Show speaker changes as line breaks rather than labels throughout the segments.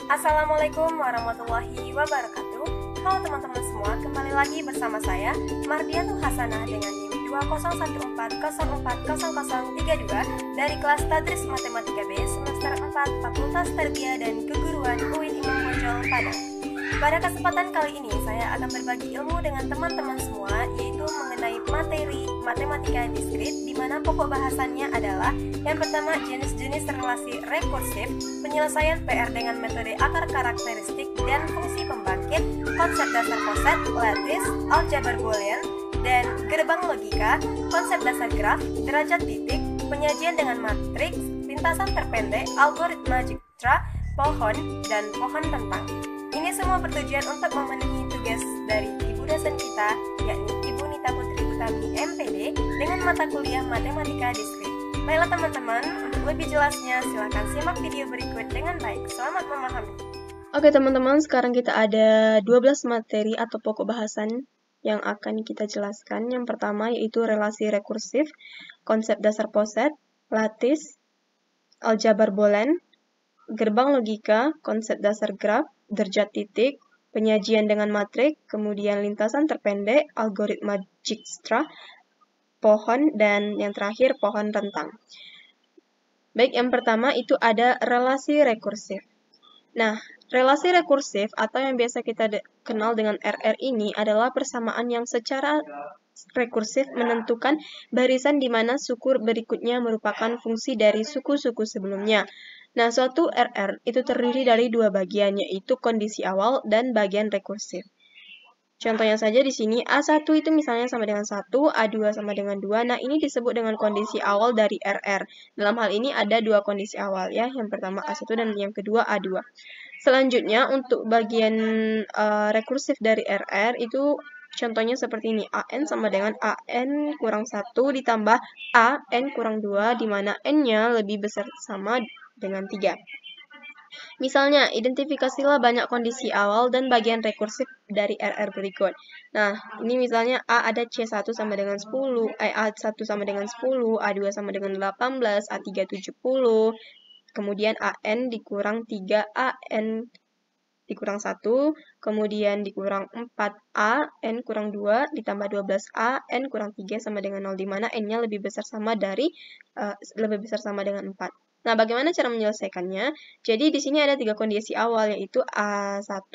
Assalamualaikum warahmatullahi wabarakatuh. Halo teman-teman semua, kembali lagi bersama saya Mardianul Hasanah dengan NIM 2014040032 dari kelas Tadris Matematika B semester 4 Fakultas Tarbiyah dan Keguruan UIN Imam Bonjol Padang. Pada kesempatan kali ini saya akan berbagi ilmu dengan teman-teman semua, yaitu mengenai materi matematika diskrit, di mana pokok bahasannya adalah yang pertama jenis-jenis relasi rekursif, penyelesaian PR dengan metode akar karakteristik dan fungsi pembangkit, konsep dasar poset, lattice, aljabar boolean, dan gerbang logika, konsep dasar graf, derajat titik, penyajian dengan matriks, lintasan terpendek, algoritma Dijkstra, pohon, dan pohon rentang. Ini semua bertujuan untuk memenuhi tugas dari ibu dosen kita, yakni Ibu Nita Putri Utami MPD, dengan mata kuliah matematika diskrit. Baiklah teman-teman, untuk lebih jelasnya silahkan simak video berikut dengan baik. Selamat memahami.
Oke teman-teman, sekarang kita ada 12 materi atau pokok bahasan yang akan kita jelaskan. Yang pertama yaitu relasi rekursif, konsep dasar poset, lattice, aljabar boolean, gerbang logika, konsep dasar graf, derajat titik, penyajian dengan matrik, kemudian lintasan terpendek, algoritma Dijkstra, pohon, dan yang terakhir pohon rentang. Baik, yang pertama itu ada relasi rekursif. Nah, relasi rekursif atau yang biasa kita kenal dengan RR ini adalah persamaan yang secara rekursif menentukan barisan di mana suku berikutnya merupakan fungsi dari suku-suku sebelumnya. Nah, suatu RR itu terdiri dari dua bagian, yaitu kondisi awal dan bagian rekursif. Contohnya saja di sini, A1 itu misalnya sama dengan 1, A2 sama dengan 2. Nah, ini disebut dengan kondisi awal dari RR. Dalam hal ini ada dua kondisi awal ya, yang pertama A1 dan yang kedua A2. Selanjutnya, untuk bagian rekursif dari RR itu contohnya seperti ini, AN sama dengan AN kurang 1 ditambah AN kurang 2, di mana N-nya lebih besar sama dengan 3. Misalnya, identifikasilah banyak kondisi awal dan bagian rekursif dari RR berikut. Nah, ini misalnya A ada C1 sama dengan 10, A1 sama dengan 10, A2 sama dengan 18, A3 70, kemudian AN dikurang 3, AN dikurang 1, kemudian dikurang 4A, N kurang 2, ditambah 12A, N kurang 3 sama dengan 0, di mana N-nya lebih besar sama dengan 4. Nah, bagaimana cara menyelesaikannya? Jadi, di sini ada tiga kondisi awal, yaitu A1,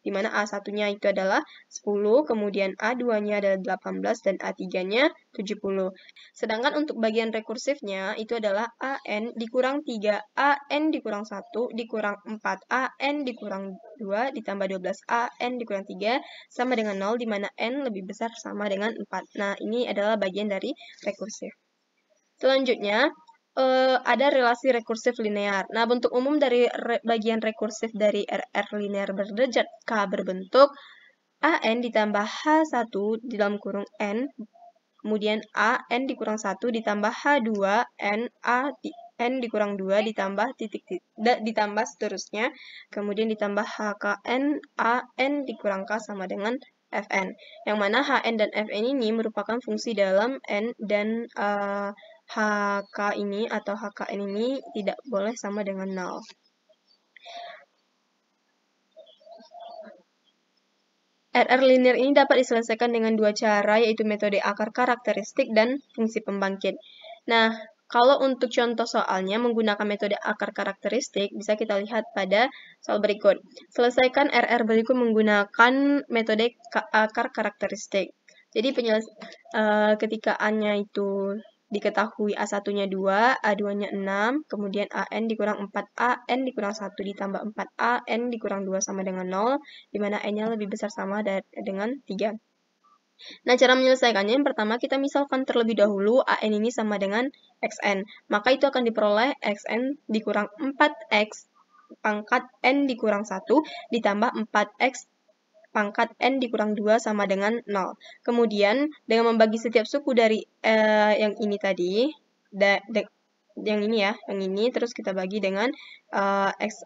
di mana A1-nya itu adalah 10, kemudian A2-nya adalah 18, dan A3-nya 70. Sedangkan untuk bagian rekursifnya, itu adalah AN dikurang 3, AN dikurang 1, dikurang 4, AN dikurang 2, ditambah 12A, N dikurang 3, sama dengan 0, di mana N lebih besar sama dengan 4. Nah, ini adalah bagian dari rekursif. Selanjutnya, ada relasi rekursif linear. Nah, bentuk umum dari bagian rekursif dari RR linear berderajat K berbentuk AN ditambah H1 di dalam kurung N, kemudian A, N dikurang 1 ditambah H2, N, A, N dikurang 2 ditambah ditambah seterusnya, kemudian ditambah HKN, A, N dikurang K sama dengan Fn. Yang mana Hn dan Fn ini merupakan fungsi dalam N, dan HK ini atau HKN ini tidak boleh sama dengan 0. RR linear ini dapat diselesaikan dengan dua cara, yaitu metode akar karakteristik dan fungsi pembangkit. Nah, kalau untuk contoh soalnya menggunakan metode akar karakteristik, bisa kita lihat pada soal berikut. Selesaikan RR berikut menggunakan metode akar karakteristik. Jadi, ketika A-nya itu diketahui A1-nya 2, A2-nya 6, kemudian AN dikurang 4A, N dikurang 1 ditambah 4A, N dikurang 2 sama dengan 0, di mana N-nya lebih besar sama dengan 3. Nah, cara menyelesaikannya yang pertama kita misalkan terlebih dahulu AN ini sama dengan XN. Maka itu akan diperoleh XN dikurang 4X pangkat N dikurang 1 ditambah 4X pangkat N dikurang 2 sama dengan 0. Kemudian, dengan membagi setiap suku dari yang ini tadi, yang ini, terus kita bagi dengan X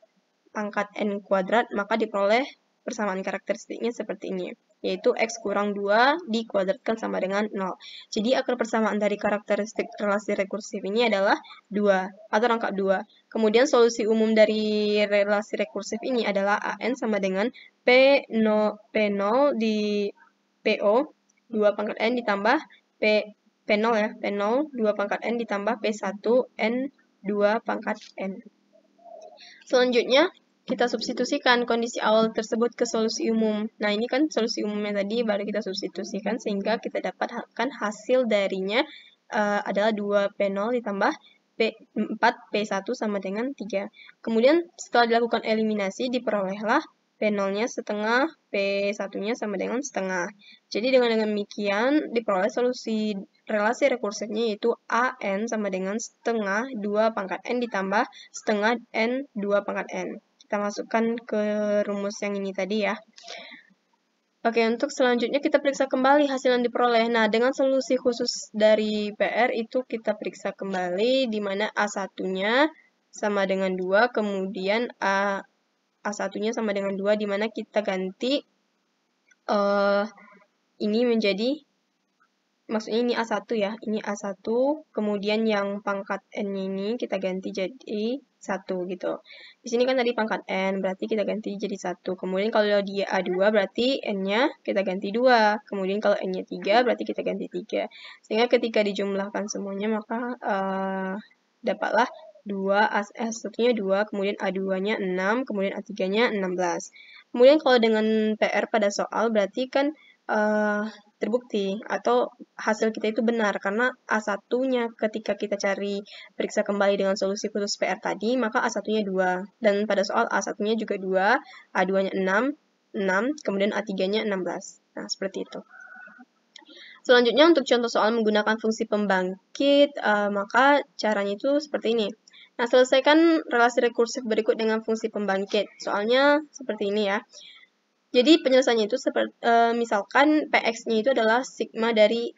pangkat N kuadrat, maka diperoleh persamaan karakteristiknya seperti ini. yaitu X kurang 2 dikuadratkan sama dengan 0. Jadi akar persamaan dari karakteristik relasi rekursif ini adalah 2 atau rangkap 2. Kemudian solusi umum dari relasi rekursif ini adalah AN sama dengan P0 di PO 2 pangkat N ditambah P0 ya, P0 2 pangkat N ditambah P1 N 2 pangkat N. Selanjutnya, kita substitusikan kondisi awal tersebut ke solusi umum. Nah, ini kan solusi umumnya tadi baru kita substitusikan sehingga kita dapatkan hasil darinya adalah 2P0 ditambah P4 P1 sama dengan 3. Kemudian setelah dilakukan eliminasi diperolehlah P0-nya setengah, P1-nya sama dengan setengah. Jadi dengan demikian diperoleh solusi relasi rekursifnya yaitu AN sama dengan setengah 2 pangkat N ditambah setengah N 2 pangkat N. Kita masukkan ke rumus yang ini tadi ya. Oke, untuk selanjutnya kita periksa kembali hasil yang diperoleh. Nah, dengan solusi khusus dari PR itu kita periksa kembali di mana A1-nya sama dengan 2, kemudian A1-nya sama dengan 2, di mana kita ganti ini menjadi, maksudnya ini A1 ya, ini A1, kemudian yang pangkat N ini kita ganti jadi 1 gitu. Di sini kan tadi pangkat N, berarti kita ganti jadi 1. Kemudian kalau dia A2 berarti N-nya kita ganti 2. Kemudian kalau N-nya 3 berarti kita ganti 3. Sehingga ketika dijumlahkan semuanya maka dapatlah 2, A1-nya 2, kemudian A2-nya 6, kemudian A3-nya 16. Kemudian kalau dengan PR pada soal berarti kan terbukti atau hasil kita itu benar karena A1-nya ketika kita cari periksa kembali dengan solusi khusus PR tadi, maka A1-nya 2. Dan pada soal A1-nya juga 2, A2-nya 6, kemudian A3-nya 16. Nah, seperti itu. Selanjutnya untuk contoh soal menggunakan fungsi pembangkit, maka caranya itu seperti ini. Nah, selesaikan relasi rekursif berikut dengan fungsi pembangkit. Soalnya seperti ini ya. Jadi penyelesaiannya itu seperti misalkan Px-nya itu adalah sigma dari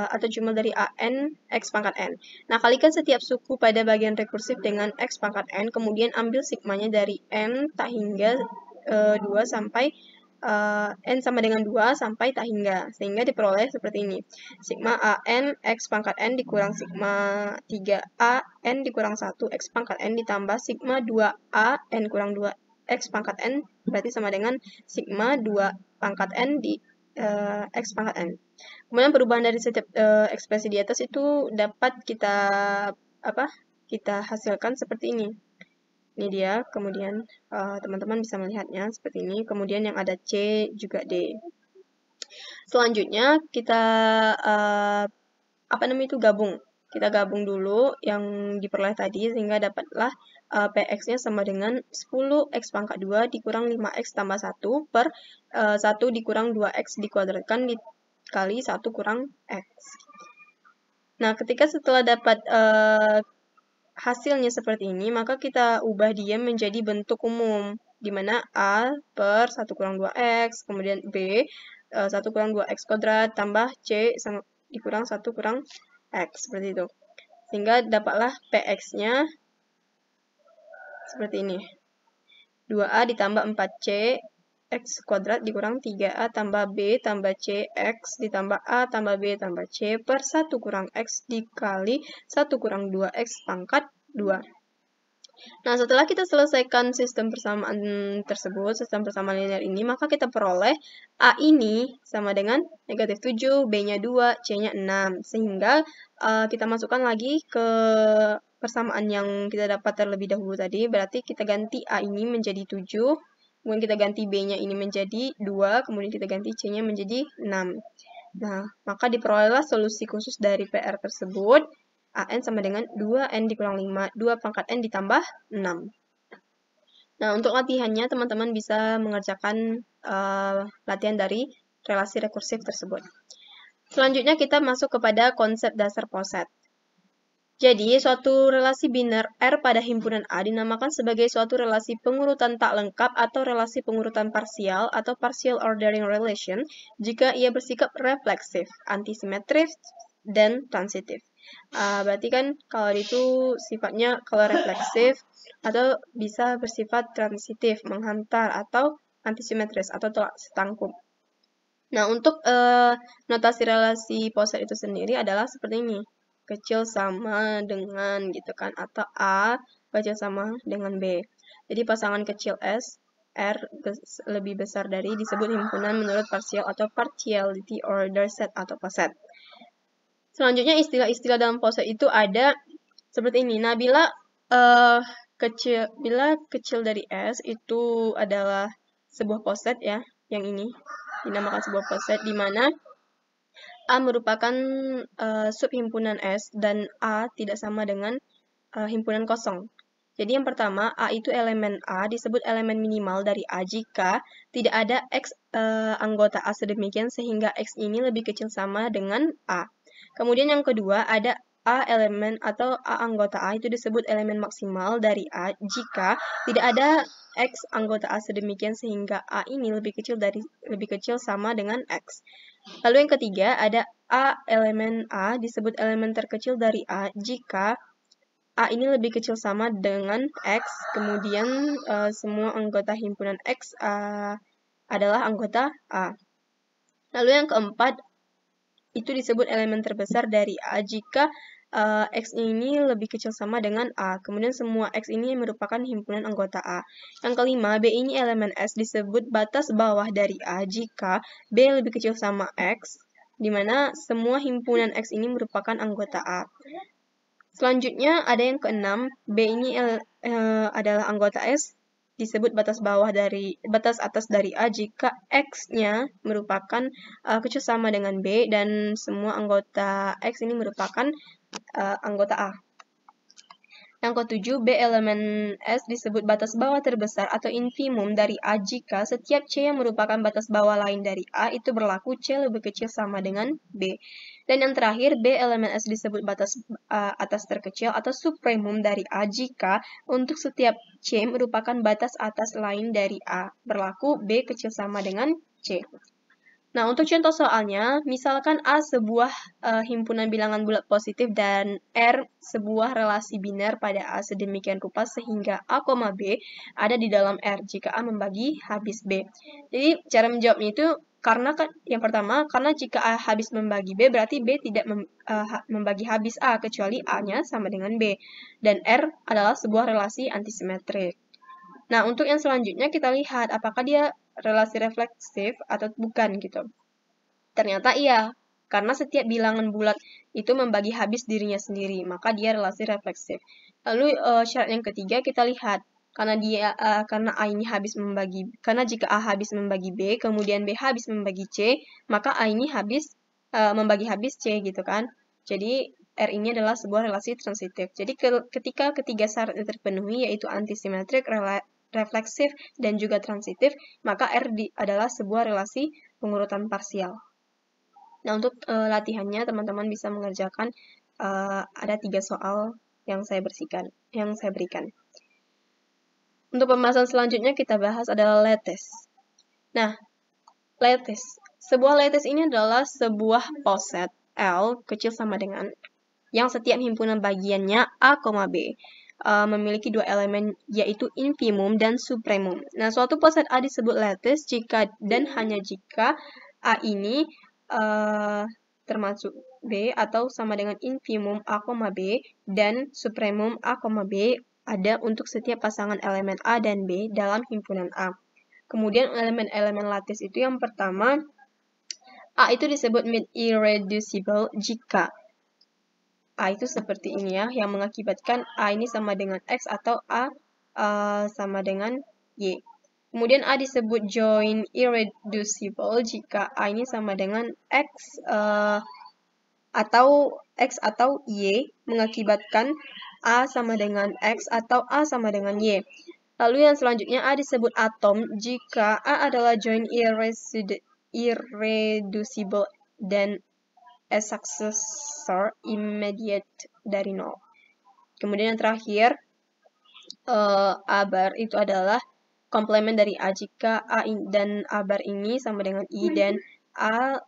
atau jumlah dari AN X pangkat N. Nah, kalikan setiap suku pada bagian rekursif dengan X pangkat N, kemudian ambil sigmanya dari N tak hingga 2 sampai N sama dengan 2 sampai tak hingga, sehingga diperoleh seperti ini. Sigma AN X pangkat N dikurang sigma 3A N dikurang 1 X pangkat N ditambah sigma 2A N kurang 2 X pangkat N berarti sama dengan sigma 2 pangkat N di X pangkat N. Kemudian perubahan dari setiap ekspresi di atas itu dapat kita hasilkan seperti ini. Ini dia, kemudian teman-teman bisa melihatnya seperti ini. Kemudian yang ada C juga D. Selanjutnya kita gabung. Kita gabung dulu yang diperoleh tadi sehingga dapatlah Px-nya sama dengan 10x pangkat 2 dikurang 5x tambah 1 per 1 dikurang 2x dikuadratkan dikali 1 kurang x. Nah, ketika setelah dapat hasilnya seperti ini, maka kita ubah dia menjadi bentuk umum, di mana A per 1 kurang 2x, kemudian B 1 kurang 2x kuadrat, tambah C dikurang 1 kurang X, seperti itu. Sehingga dapatlah Px-nya seperti ini. 2A ditambah 4C X kuadrat dikurang 3A tambah B tambah C X ditambah A tambah B tambah C per 1 kurang X dikali 1 kurang 2X pangkat 2. Nah, setelah kita selesaikan sistem persamaan tersebut, sistem persamaan linear ini, maka kita peroleh A ini sama dengan negatif 7, B-nya 2, C-nya 6. Sehingga kita masukkan lagi ke persamaan yang kita dapat terlebih dahulu tadi, berarti kita ganti A ini menjadi 7, kemudian kita ganti B-nya ini menjadi 2, kemudian kita ganti C-nya menjadi 6. Nah, maka diperolehlah solusi khusus dari PR tersebut, AN sama dengan 2N dikurang 5, 2 pangkat N ditambah 6. Nah, untuk latihannya, teman-teman bisa mengerjakan latihan dari relasi rekursif tersebut. Selanjutnya, kita masuk kepada konsep dasar poset. Jadi, suatu relasi biner R pada himpunan A dinamakan sebagai suatu relasi pengurutan tak lengkap atau relasi pengurutan parsial atau partial ordering relation jika ia bersikap refleksif, antisimetris, dan transitif. Berarti kan kalau itu sifatnya kalau refleksif atau bisa bersifat transitif, menghantar atau antisimetris atau tolak setangkup. Nah, untuk notasi relasi poset itu sendiri adalah seperti ini. Kecil sama dengan gitu kan, atau A kecil sama dengan B. Jadi pasangan kecil S, R lebih besar dari disebut himpunan menurut partial atau partiality order set atau poset. Selanjutnya istilah-istilah dalam poset itu ada seperti ini. Nah, bila kecil dari S itu adalah sebuah poset ya, yang ini dinamakan sebuah poset di mana A merupakan subhimpunan S dan A tidak sama dengan himpunan kosong. Jadi yang pertama, A itu elemen A disebut elemen minimal dari A jika tidak ada X anggota A sedemikian sehingga X ini lebih kecil sama dengan A. Kemudian yang kedua, ada A elemen atau A anggota A itu disebut elemen maksimal dari A jika tidak ada X anggota A sedemikian sehingga A ini lebih kecil sama dengan X. Lalu yang ketiga, ada A elemen A disebut elemen terkecil dari A jika A ini lebih kecil sama dengan X, kemudian semua anggota himpunan X adalah anggota A. Lalu yang keempat, itu disebut elemen terbesar dari A jika X ini lebih kecil sama dengan A. Kemudian semua X ini merupakan himpunan anggota A. Yang kelima, B ini elemen S disebut batas bawah dari A jika B lebih kecil sama X, di mana semua himpunan X ini merupakan anggota A. Selanjutnya ada yang keenam, B ini adalah anggota S disebut batas atas dari A jika X-nya merupakan kecil sama dengan B dan semua anggota X ini merupakan anggota A. Yang ketujuh, B elemen S disebut batas bawah terbesar atau infimum dari A jika setiap C yang merupakan batas bawah lain dari A itu berlaku C lebih kecil sama dengan B. Dan yang terakhir, B elemen S disebut batas atas terkecil atau supremum dari A jika untuk setiap C merupakan batas atas lain dari A, berlaku B kecil sama dengan C. Nah, untuk contoh soalnya, misalkan A sebuah himpunan bilangan bulat positif dan R sebuah relasi biner pada A sedemikian rupa sehingga A, B ada di dalam R jika A membagi habis B. Jadi, cara menjawabnya itu karena kan yang pertama, karena jika A habis membagi B, berarti B tidak membagi habis A, kecuali A-nya sama dengan B. Dan R adalah sebuah relasi antisimetrik. Nah, untuk yang selanjutnya kita lihat apakah dia relasi refleksif atau bukan gitu. Ternyata iya, karena setiap bilangan bulat itu membagi habis dirinya sendiri, maka dia relasi refleksif. Lalu syarat yang ketiga kita lihat karena A ini karena jika A habis membagi B, kemudian B habis membagi C, maka A ini habis membagi habis C gitu kan. Jadi R ini adalah sebuah relasi transitif. Jadi ketika ketiga syarat itu terpenuhi yaitu antisimetrik, refleksif, dan juga transitif, maka R adalah sebuah relasi pengurutan parsial. Nah, untuk latihannya teman-teman bisa mengerjakan ada 3 soal yang saya berikan. Untuk pembahasan selanjutnya kita bahas adalah lattice. Nah, lattice. Sebuah lattice ini adalah sebuah poset L kecil sama dengan yang setiap himpunan bagiannya A, B. Memiliki dua elemen yaitu infimum dan supremum. Nah, suatu poset A disebut lattice jika dan hanya jika A ini termasuk B atau sama dengan infimum A, B dan supremum A, B ada untuk setiap pasangan elemen A dan B dalam himpunan A. Kemudian elemen-elemen lattice itu yang pertama, A itu disebut irreducible jika A itu seperti ini ya, yang mengakibatkan A ini sama dengan X atau A sama dengan Y. Kemudian A disebut joint irreducible jika A ini sama dengan X atau Y mengakibatkan A sama dengan X atau A sama dengan Y. Lalu yang selanjutnya A disebut atom jika A adalah joint irreducible dan a successor immediate dari 0. Kemudian yang terakhir, A bar itu adalah komplement dari A jika A dan A bar ini sama dengan I dan A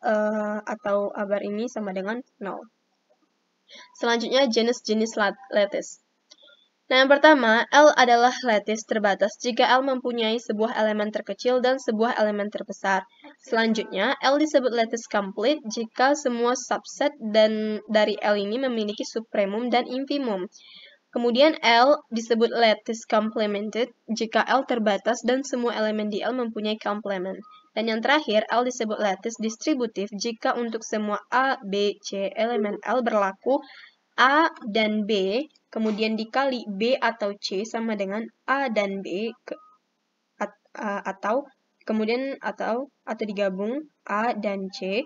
atau A bar ini sama dengan 0. Selanjutnya jenis-jenis lattice. Nah, yang pertama, L adalah lattice terbatas jika L mempunyai sebuah elemen terkecil dan sebuah elemen terbesar. Selanjutnya, L disebut lattice complete jika semua subset dari L ini memiliki supremum dan infimum. Kemudian L disebut lattice complemented jika L terbatas dan semua elemen di L mempunyai complement. Dan yang terakhir, L disebut lattice distributif jika untuk semua A, B, C elemen L berlaku A dan B, kemudian dikali B atau C sama dengan A dan B, atau digabung A dan C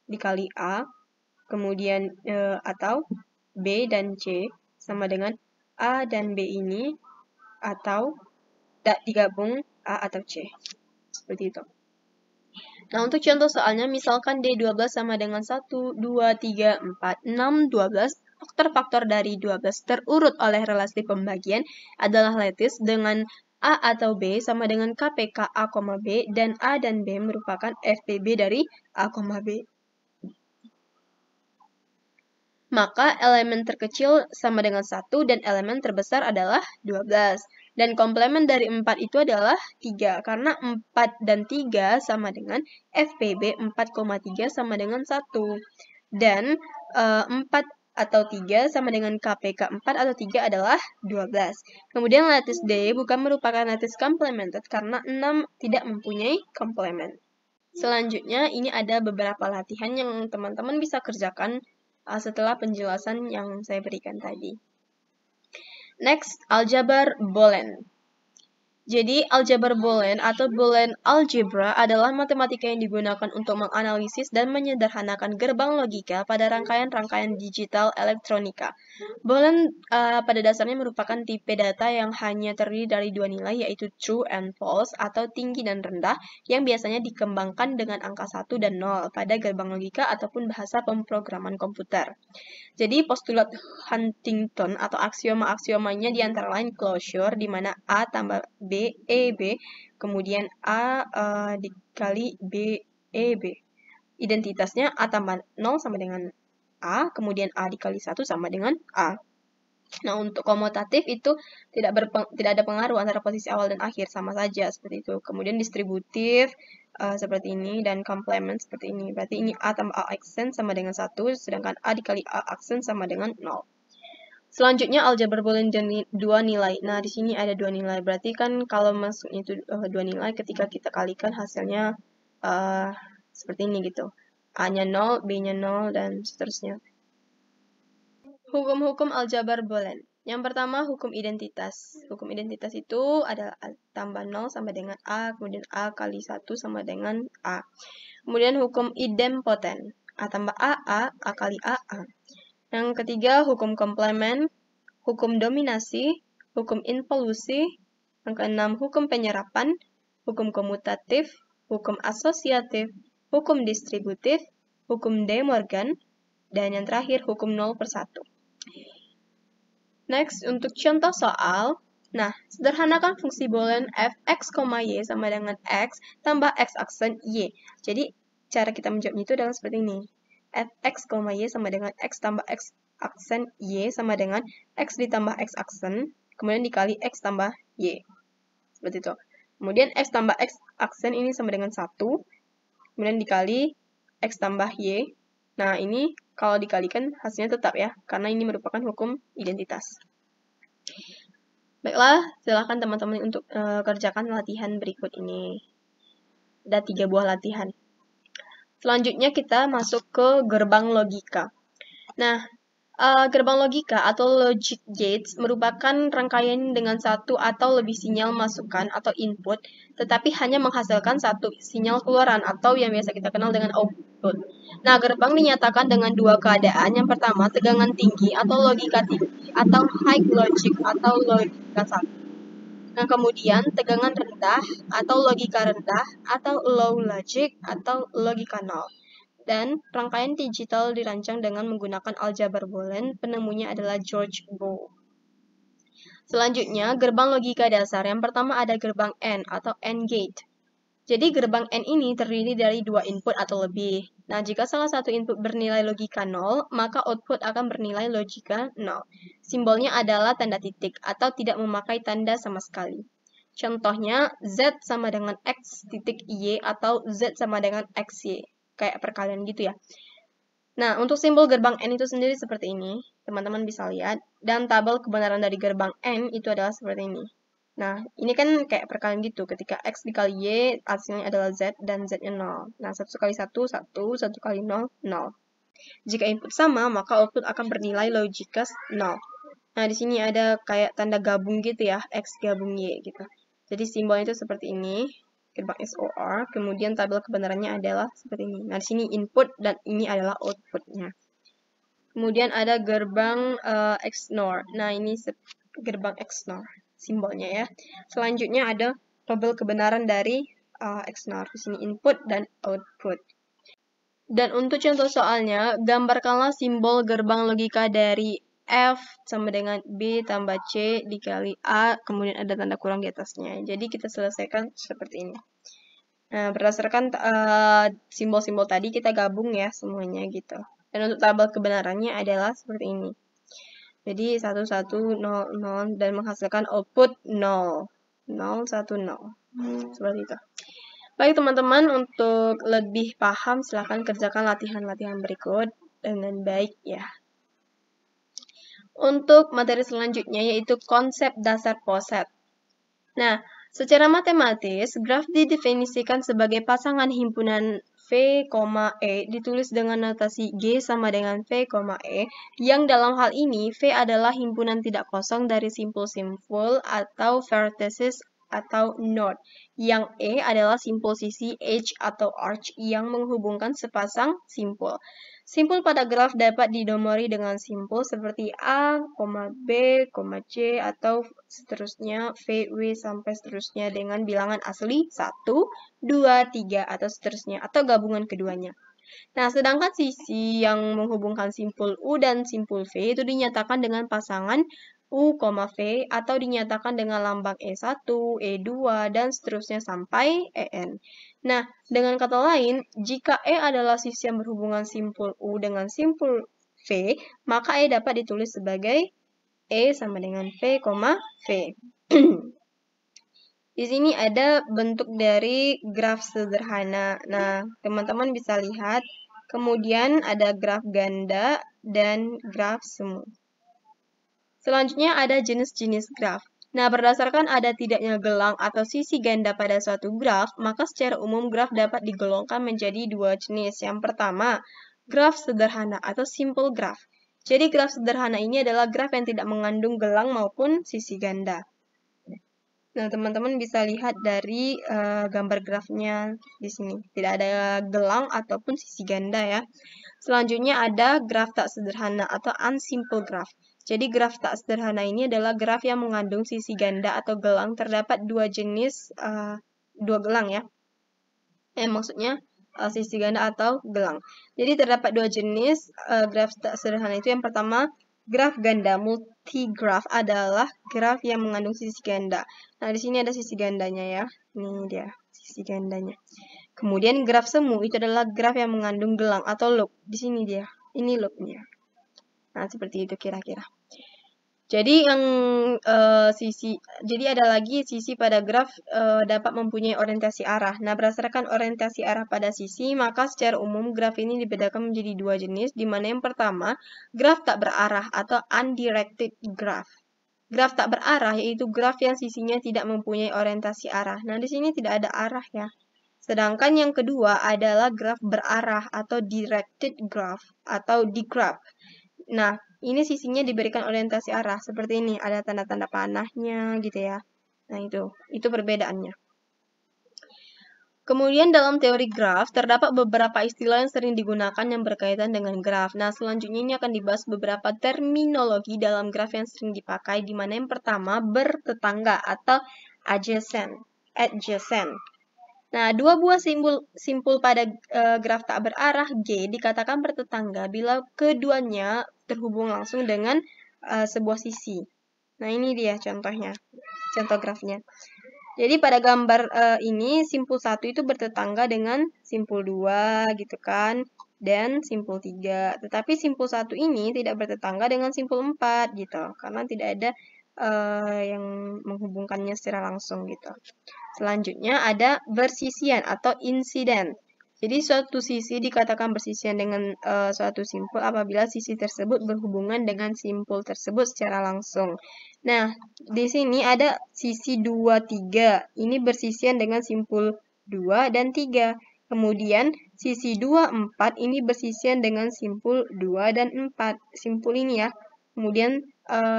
dikali A, kemudian atau B dan C sama dengan A dan B ini, atau digabung A atau C. Seperti itu. Nah, untuk contoh soalnya, misalkan D12 sama dengan 1, 2, 3, 4, 6, 12, faktor-faktor dari 12 terurut oleh relasi pembagian adalah lattice dengan A atau B sama dengan KPK A, B, dan A dan B merupakan FPB dari A, B. Maka elemen terkecil sama dengan 1 dan elemen terbesar adalah 12. Dan komplement dari 4 itu adalah 3, karena 4 dan 3 sama dengan FPB 4,3 sama dengan 1. Dan 4 atau 3 sama dengan KPK 4 atau 3 adalah 12. Kemudian lattice D bukan merupakan lattice complemented karena 6 tidak mempunyai komplement. Selanjutnya, ini ada beberapa latihan yang teman-teman bisa kerjakan setelah penjelasan yang saya berikan tadi. Next, aljabar Boolean. Jadi, aljabar Boolean atau Boolean algebra adalah matematika yang digunakan untuk menganalisis dan menyederhanakan gerbang logika pada rangkaian-rangkaian digital elektronika. Boolean pada dasarnya merupakan tipe data yang hanya terdiri dari dua nilai, yaitu true and false atau tinggi dan rendah, yang biasanya dikembangkan dengan angka 1 dan 0 pada gerbang logika ataupun bahasa pemrograman komputer. Jadi, postulat Huntington atau aksioma-aksiomanya di antara lain closure, di mana A tambah B, E, B, kemudian A dikali B, E, B. Identitasnya A tambah 0 sama dengan A, kemudian A dikali 1 sama dengan A. Nah, untuk komutatif itu tidak ada pengaruh antara posisi awal dan akhir, sama saja seperti itu. Kemudian distributif seperti ini, dan komplement seperti ini. Berarti ini A tambah A aksen sama dengan 1, sedangkan A dikali A aksen sama dengan 0. Selanjutnya, aljabar Boolean dua nilai. Nah, di sini ada dua nilai. Berarti kan kalau masuknya itu dua nilai, ketika kita kalikan hasilnya seperti ini gitu. A-nya 0, B-nya 0, dan seterusnya. Hukum-hukum aljabar Boolean. Yang pertama, hukum identitas. Hukum identitas itu adalah A tambah 0 sama dengan A, kemudian A kali 1 sama dengan A. Kemudian hukum idempoten. A tambah A kali A. Yang ketiga, hukum komplement, hukum dominasi, hukum involusi. Yang keenam, hukum penyerapan, hukum komutatif, hukum asosiatif, hukum distributif, hukum De Morgan, dan yang terakhir, hukum 0/1. Next, untuk contoh soal. Nah, sederhanakan fungsi Boolean f(x, y) sama dengan x tambah x aksen y. Jadi, cara kita menjawabnya itu adalah seperti ini. Fx, y sama dengan x tambah x aksen y sama dengan x ditambah x aksen, kemudian dikali x tambah y. Seperti itu. Kemudian x tambah x aksen ini sama dengan 1, kemudian dikali x tambah y. Nah, ini kalau dikalikan hasilnya tetap ya, karena ini merupakan hukum identitas. Baiklah, silakan teman-teman untuk kerjakan latihan berikut ini. Ada 3 buah latihan. Selanjutnya kita masuk ke gerbang logika. Nah, gerbang logika atau logic gates merupakan rangkaian dengan satu atau lebih sinyal masukan atau input, tetapi hanya menghasilkan satu sinyal keluaran atau yang biasa kita kenal dengan output. Nah, gerbang dinyatakan dengan dua keadaan. Yang pertama, tegangan tinggi atau logika tinggi, atau high logic atau logika 1. Nah, kemudian tegangan rendah atau logika rendah, atau low logic atau logika 0. Dan rangkaian digital dirancang dengan menggunakan aljabar Boolean. Penemunya adalah George Boole. Selanjutnya, gerbang logika dasar. Yang pertama ada gerbang AND atau AND gate. Jadi gerbang AND ini terdiri dari 2 input atau lebih. Nah, jika salah satu input bernilai logika 0, maka output akan bernilai logika 0. Simbolnya adalah tanda titik atau tidak memakai tanda sama sekali. Contohnya, Z sama dengan X titik Y atau Z sama dengan XY. Kayak perkalian gitu ya. Nah, untuk simbol gerbang N itu sendiri seperti ini. Teman-teman bisa lihat. Dan tabel kebenaran dari gerbang N itu adalah seperti ini. Nah, ini kan kayak perkalian gitu. Ketika X dikali Y, hasilnya adalah Z dan Z-nya 0. Nah, 1 kali 1, 1. 1 kali 0, 0. Jika input sama, maka output akan bernilai logika 0. Nah, di sini ada kayak tanda gabung gitu ya, X gabung Y gitu. Jadi simbolnya itu seperti ini, gerbang XOR, kemudian tabel kebenarannya adalah seperti ini. Nah, di sini input dan ini adalah outputnya. Kemudian ada gerbang XNOR. Nah, ini gerbang XNOR simbolnya ya. Selanjutnya ada tabel kebenaran dari XNOR. Di sini input dan output. Dan untuk contoh soalnya, gambarkanlah simbol gerbang logika dari F sama dengan B tambah C dikali A, kemudian ada tanda kurang di atasnya. Jadi kita selesaikan seperti ini. Nah, berdasarkan simbol-simbol tadi kita gabung ya semuanya gitu. Dan untuk tabel kebenarannya adalah seperti ini. Jadi 1, 1, 0, 0 dan menghasilkan output 0. 0, 1, 0. Seperti itu. Baik teman-teman, untuk lebih paham silahkan kerjakan latihan-latihan berikut dengan baik ya. Untuk materi selanjutnya yaitu konsep dasar poset. Nah, secara matematis, graf didefinisikan sebagai pasangan himpunan V, E ditulis dengan notasi G sama dengan V, E, yang dalam hal ini V adalah himpunan tidak kosong dari simpul-simpul atau vertices atau node, yang E adalah simpul sisi H atau arch yang menghubungkan sepasang simpul. Simpul pada graf dapat dinomori dengan simpul seperti A, B, C, atau seterusnya V, W, sampai seterusnya dengan bilangan asli 1, 2, 3, atau seterusnya, atau gabungan keduanya. Nah, sedangkan sisi yang menghubungkan simpul U dan simpul V itu dinyatakan dengan pasangan U, V, atau dinyatakan dengan lambang E1, E2, dan seterusnya sampai EN. Nah, dengan kata lain, jika E adalah sisi yang berhubungan simpul U dengan simpul V, maka E dapat ditulis sebagai E sama dengan V, V. Di sini ada bentuk dari graf sederhana. Nah, teman-teman bisa lihat. Kemudian ada graf ganda dan graf semu. Selanjutnya ada jenis-jenis graf. Nah, berdasarkan ada tidaknya gelang atau sisi ganda pada suatu graf, maka secara umum graf dapat digolongkan menjadi dua jenis. Yang pertama, graf sederhana atau simple graph. Jadi graf sederhana ini adalah graf yang tidak mengandung gelang maupun sisi ganda. Nah, teman-teman bisa lihat dari gambar grafnya di sini. Tidak ada gelang ataupun sisi ganda ya. Selanjutnya ada graf tak sederhana atau unsimple graph. Jadi graf tak sederhana ini adalah graf yang mengandung sisi ganda atau gelang. Terdapat dua jenis, dua gelang ya. Maksudnya sisi ganda atau gelang. Jadi terdapat dua jenis graf tak sederhana itu. Yang pertama, graf ganda. Multigraph adalah graf yang mengandung sisi ganda. Nah, di sini ada sisi gandanya ya. Ini dia sisi gandanya. Kemudian graf semu itu adalah graf yang mengandung gelang atau loop. Di sini dia. Ini loopnya. Nah, seperti itu kira-kira. Jadi jadi ada lagi sisi pada graf dapat mempunyai orientasi arah. Nah, berdasarkan orientasi arah pada sisi, maka secara umum graf ini dibedakan menjadi dua jenis, di mana yang pertama, graf tak berarah atau undirected graph. Graf tak berarah yaitu graf yang sisinya tidak mempunyai orientasi arah. Nah, di sini tidak ada arah ya. Sedangkan yang kedua adalah graf berarah atau directed graph atau digraph. Nah, ini sisinya diberikan orientasi arah seperti ini, ada tanda-tanda panahnya gitu ya. Nah, itu perbedaannya. Kemudian dalam teori graf, terdapat beberapa istilah yang sering digunakan yang berkaitan dengan graf. Nah, selanjutnya ini akan dibahas beberapa terminologi dalam graf yang sering dipakai, di mana yang pertama bertetangga atau adjacent. Nah, dua buah simpul pada graf tak berarah G dikatakan bertetangga bila keduanya terhubung langsung dengan sebuah sisi. Nah, ini dia contohnya, contoh grafnya. Jadi pada gambar ini simpul 1 itu bertetangga dengan simpul 2 gitu kan, dan simpul 3. Tetapi simpul 1 ini tidak bertetangga dengan simpul 4 gitu, karena tidak ada yang menghubungkannya secara langsung gitu. Selanjutnya ada bersisian atau insiden. Jadi suatu sisi dikatakan bersisian dengan suatu simpul apabila sisi tersebut berhubungan dengan simpul tersebut secara langsung. Nah, di sini ada sisi 2, 3. Ini bersisian dengan simpul 2 dan 3. Kemudian sisi 2, 4 ini bersisian dengan simpul 2 dan 4. Simpul ini ya. Kemudian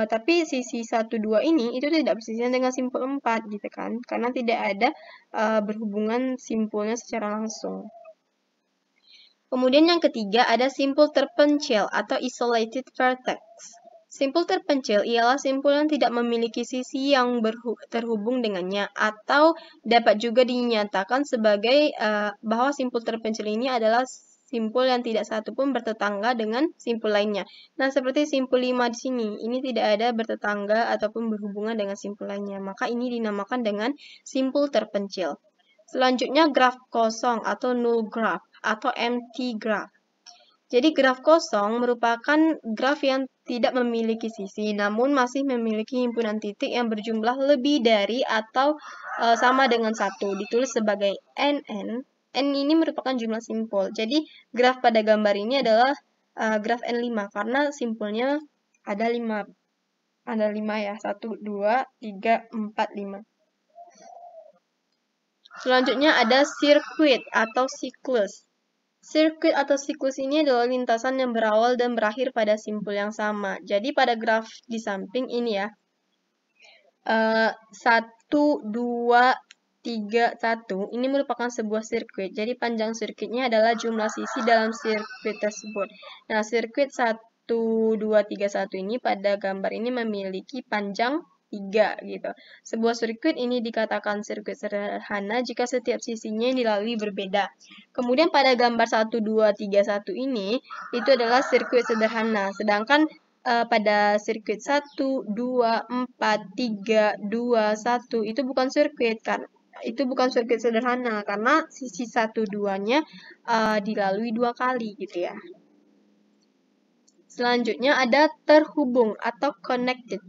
tapi sisi 1, 2 ini itu tidak bersisian dengan simpul 4 gitu kan. Karena tidak ada berhubungan simpulnya secara langsung. Kemudian yang ketiga ada simpul terpencil atau isolated vertex. Simpul terpencil ialah simpul yang tidak memiliki sisi yang terhubung dengannya atau dapat juga dinyatakan sebagai bahwa simpul terpencil ini adalah simpul yang tidak satu pun bertetangga dengan simpul lainnya. Nah, seperti simpul 5 di sini, ini tidak ada bertetangga ataupun berhubungan dengan simpul lainnya. Maka ini dinamakan dengan simpul terpencil. Selanjutnya graf kosong atau null graph atau empty graph. Jadi graf kosong merupakan graf yang tidak memiliki sisi, namun masih memiliki himpunan titik yang berjumlah lebih dari atau sama dengan 1. Ditulis sebagai NN. N ini merupakan jumlah simpul. Jadi graf pada gambar ini adalah graf N5 karena simpulnya ada 5. Ada 5 ya. 1, 2, 3, 4, 5. Selanjutnya ada sirkuit atau siklus. Sirkuit atau siklus ini adalah lintasan yang berawal dan berakhir pada simpul yang sama. Jadi pada graf di samping ini ya, 1, 2, 3, 1, ini merupakan sebuah sirkuit. Jadi panjang sirkuitnya adalah jumlah sisi dalam sirkuit tersebut. Nah, sirkuit 1, 2, 3, 1 ini pada gambar ini memiliki panjang 3 gitu. Sebuah sirkuit ini dikatakan sirkuit sederhana jika setiap sisinya dilalui berbeda. Kemudian pada gambar 1, 2, 3, 1 ini itu adalah sirkuit sederhana. Sedangkan pada sirkuit 1, 2, 4, 3, 2, 1 itu bukan sirkuit kan? Itu bukan sirkuit sederhana karena sisi 1, 2-nya dilalui 2 kali gitu ya. Selanjutnya ada terhubung atau connected.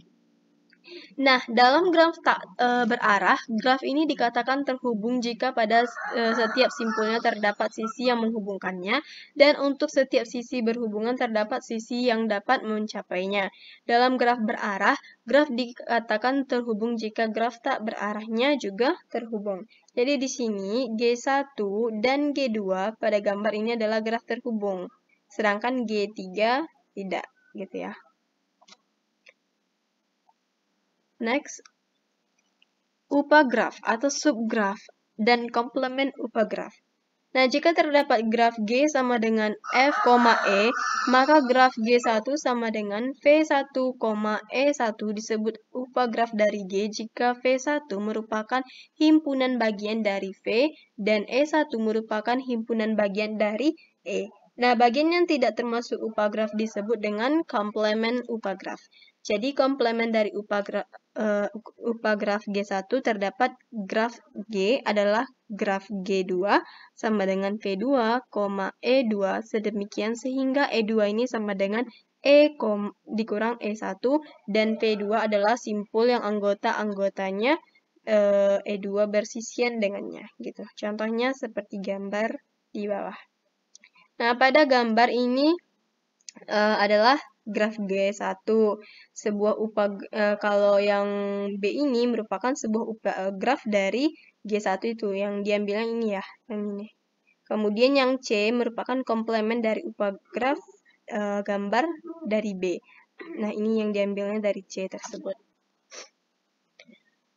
Nah, dalam graf berarah, graf ini dikatakan terhubung jika pada setiap simpulnya terdapat sisi yang menghubungkannya, dan untuk setiap sisi berhubungan terdapat sisi yang dapat mencapainya. Dalam graf berarah, graf dikatakan terhubung jika graf tak berarahnya juga terhubung. Jadi di sini G1 dan G2 pada gambar ini adalah graf terhubung, sedangkan G3 tidak, gitu ya. Next, upagraf atau subgraf dan komplement upagraf. Nah, jika terdapat graf G sama dengan F, E, maka graf G1 sama dengan V1, E1 disebut upagraf dari G jika V1 merupakan himpunan bagian dari V dan E1 merupakan himpunan bagian dari E. Nah, bagian yang tidak termasuk upagraf disebut dengan komplement upagraf. Jadi, komplement dari upagraf G1 terdapat graf G adalah graf G2 sama dengan V2, E2 sedemikian sehingga E2 ini sama dengan E dikurang E1 dan V2 adalah simpul yang anggota-anggotanya E2 bersisian dengannya gitu. Contohnya seperti gambar di bawah. Nah, pada gambar ini adalah graf G1. Sebuah kalau yang B ini merupakan sebuah graf dari G1 itu yang diambilnya ini ya, yang ini. Kemudian yang C merupakan komplement dari upagraf gambar dari B. Nah, ini yang diambilnya dari C tersebut.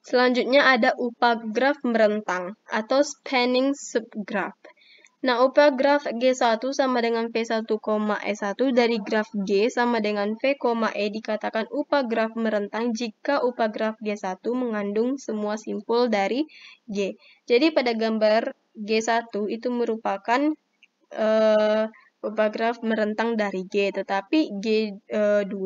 Selanjutnya ada upagraf merentang atau spanning subgraph. Nah, upagraf G1 sama dengan V1, E1 dari graf G sama dengan V, E dikatakan upagraf merentang jika upagraf G1 mengandung semua simpul dari G. Jadi pada gambar G1 itu merupakan upagraf merentang dari G, tetapi G2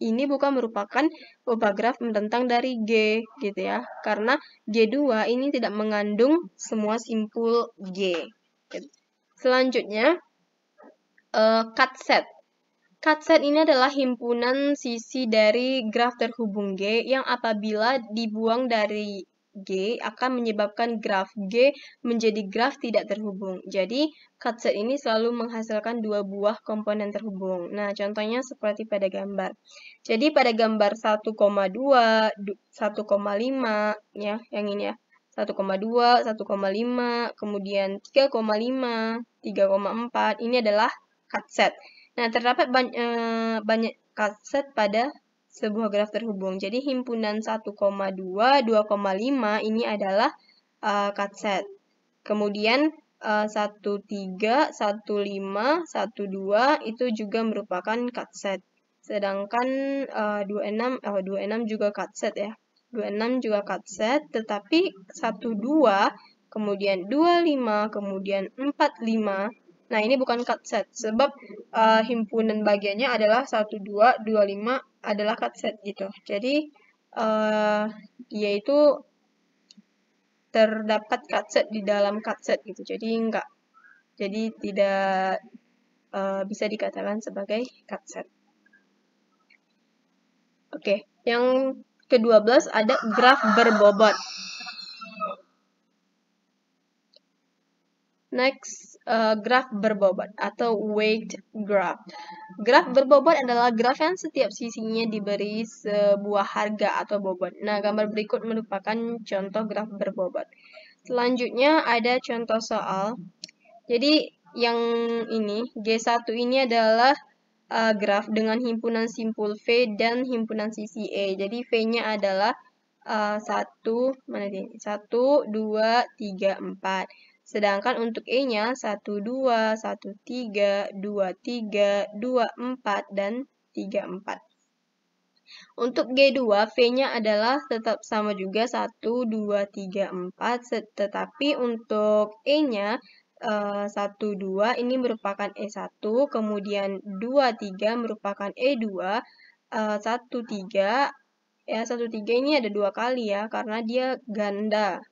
ini bukan merupakan upagraf merentang dari G gitu ya, karena G2 ini tidak mengandung semua simpul G. Selanjutnya, cut set. cut set ini adalah himpunan sisi dari graf terhubung G yang apabila dibuang dari G akan menyebabkan graf G menjadi graf tidak terhubung. Jadi, cut set ini selalu menghasilkan dua buah komponen terhubung. Nah, contohnya seperti pada gambar. Jadi, pada gambar 1,2, 1,5, ya, yang ini ya. 1,2, 1,5, kemudian 3,5, 3,4, ini adalah cut set. Nah, terdapat banyak cut set pada sebuah graf terhubung. Jadi, himpunan 1,2, 2,5 ini adalah cut set. Kemudian 1,3, 1,5, 1,2 itu juga merupakan cut set. Sedangkan 26 juga cut set ya. 26 juga cut set, tetapi 12, kemudian 25, kemudian 45. Nah, ini bukan cut set, sebab himpunan bagiannya adalah 12, 25 adalah cut set gitu. Jadi, dia itu terdapat cut set di dalam cut set gitu. Jadi, tidak bisa dikatakan sebagai cut set. Oke, yang ke-12 ada graf berbobot. Next, graf berbobot atau weight graph. Graf berbobot adalah graf yang setiap sisinya diberi sebuah harga atau bobot. Nah, gambar berikut merupakan contoh graf berbobot. Selanjutnya ada contoh soal. Jadi, yang ini, G1 ini adalah graf dengan himpunan simpul V dan himpunan sisi E. Jadi, V-nya adalah 1, 2, 3, 4. Sedangkan untuk E-nya 1, 2, 1, 3, 2, 3, 2, 4, dan 3, 4. Untuk G2, V-nya adalah tetap sama juga 1, 2, 3, 4. Tetapi untuk E-nya 1, 2 ini merupakan E1, kemudian 2, 3 merupakan E2, 1, 3, ya 1, 3 ini ada 2 kali ya, karena dia ganda,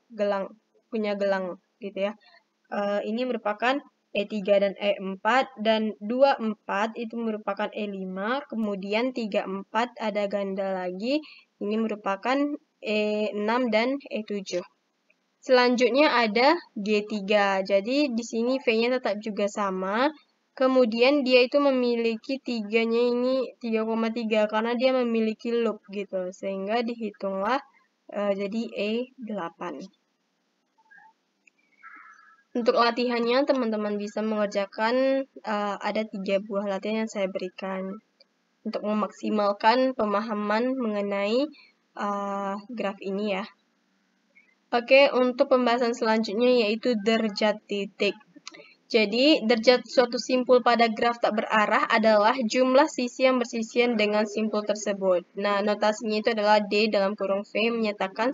punya gelang gitu ya. Ini merupakan E3 dan E4, dan 2, 4 itu merupakan E5, kemudian 3, 4 ada ganda lagi, ini merupakan E6 dan E7. Selanjutnya ada G3, jadi di sini V-nya tetap juga sama, kemudian dia itu memiliki 3-nya ini 3,3 karena dia memiliki loop gitu, sehingga dihitunglah jadi E8. Untuk latihannya, teman-teman bisa mengerjakan ada 3 buah latihan yang saya berikan untuk memaksimalkan pemahaman mengenai graf ini ya. Oke, untuk pembahasan selanjutnya yaitu derajat titik. Jadi, derajat suatu simpul pada graf tak berarah adalah jumlah sisi yang bersisian dengan simpul tersebut. Nah, notasinya itu adalah D dalam kurung V menyatakan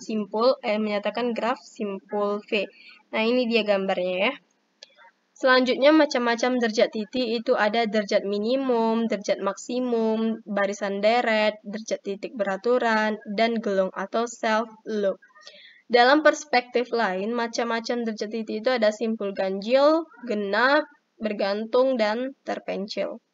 graf simpul V. Nah, ini dia gambarnya ya. Selanjutnya, macam-macam derajat titik itu ada derajat minimum, derajat maksimum, barisan deret, derajat titik beraturan, dan gelung atau self-loop. Dalam perspektif lain, macam-macam derajat titik itu ada simpul ganjil, genap, bergantung, dan terpencil.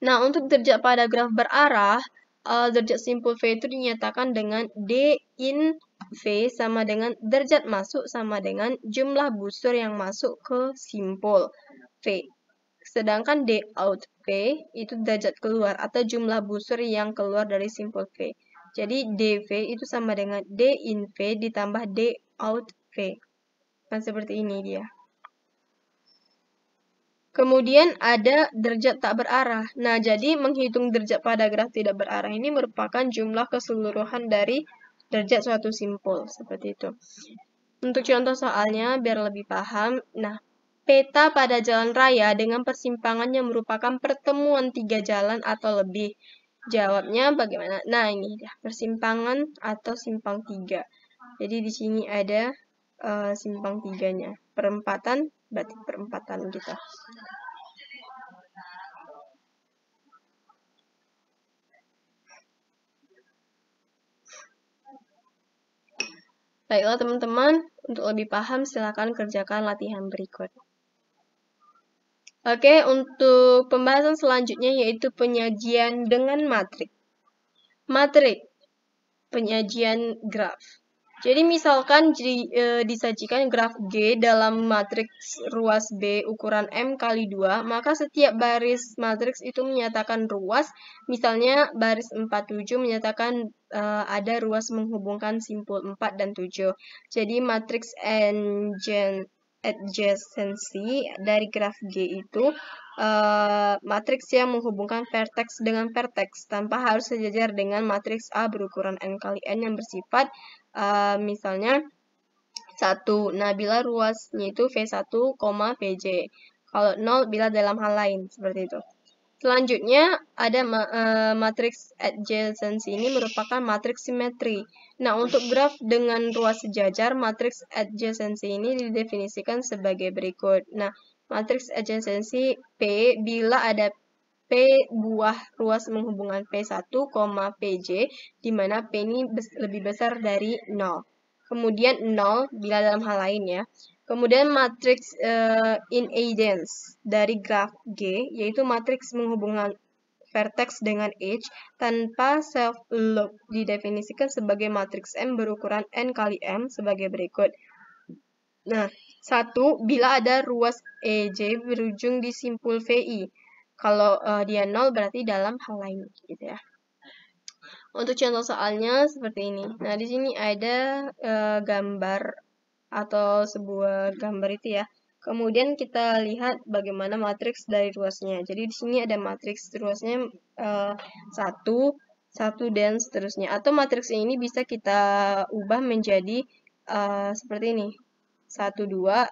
Nah, untuk derajat pada graf berarah, derajat simpul V itu dinyatakan dengan D in V sama dengan derajat masuk sama dengan jumlah busur yang masuk ke simpul V. Sedangkan D out V itu derajat keluar atau jumlah busur yang keluar dari simpul V. Jadi DV itu sama dengan D in V ditambah D out V. Nah, seperti ini dia. Kemudian ada derajat tak berarah. Nah, jadi menghitung derajat pada graf tidak berarah ini merupakan jumlah keseluruhan dari derajat suatu simpul. Seperti itu. Untuk contoh soalnya, biar lebih paham. Nah, peta pada jalan raya dengan persimpangan yang merupakan pertemuan 3 jalan atau lebih. Jawabnya bagaimana? Nah, ini dia, persimpangan atau simpang 3. Jadi di sini ada simpang 3-nya. Perempatan, berarti perempatan gitu. Baiklah teman-teman, untuk lebih paham silakan kerjakan latihan berikut. Oke, untuk pembahasan selanjutnya yaitu penyajian dengan matrik. Matrik, penyajian graf. Jadi misalkan disajikan graf G dalam matriks ruas B ukuran M kali 2, maka setiap baris matriks itu menyatakan ruas. Misalnya baris 47 menyatakan ada ruas menghubungkan simpul 4 dan 7. Jadi matriks adjacency dari graf G itu matriks yang menghubungkan vertex dengan vertex tanpa harus sejajar dengan matriks A berukuran N kali N yang bersifat misalnya 1. Nah, bila ruasnya itu V1, Pj. Kalau 0 bila dalam hal lain, seperti itu. Selanjutnya, ada matriks adjacency ini merupakan matriks simetri. Nah, untuk graf dengan ruas sejajar, matriks adjacency ini didefinisikan sebagai berikut. Nah, matriks adjacency P bila ada P buah ruas menghubungkan P1, Pj, di mana P ini lebih besar dari 0. Kemudian 0 bila dalam hal lain ya. Kemudian matriks invariance dari graf G, yaitu matriks menghubungkan vertex dengan edge tanpa self-loop, didefinisikan sebagai matriks M berukuran N kali M sebagai berikut. Nah, 1. Bila ada ruas EJ berujung di simpul VI. Kalau dia 0 berarti dalam hal lain gitu ya. Untuk contoh soalnya seperti ini. Nah, di sini ada gambar atau sebuah gambar itu ya. Kemudian kita lihat bagaimana matriks dari ruasnya. Jadi di sini ada matriks ruasnya 1, 1 dan seterusnya. Atau matriks ini bisa kita ubah menjadi seperti ini. 1, 2,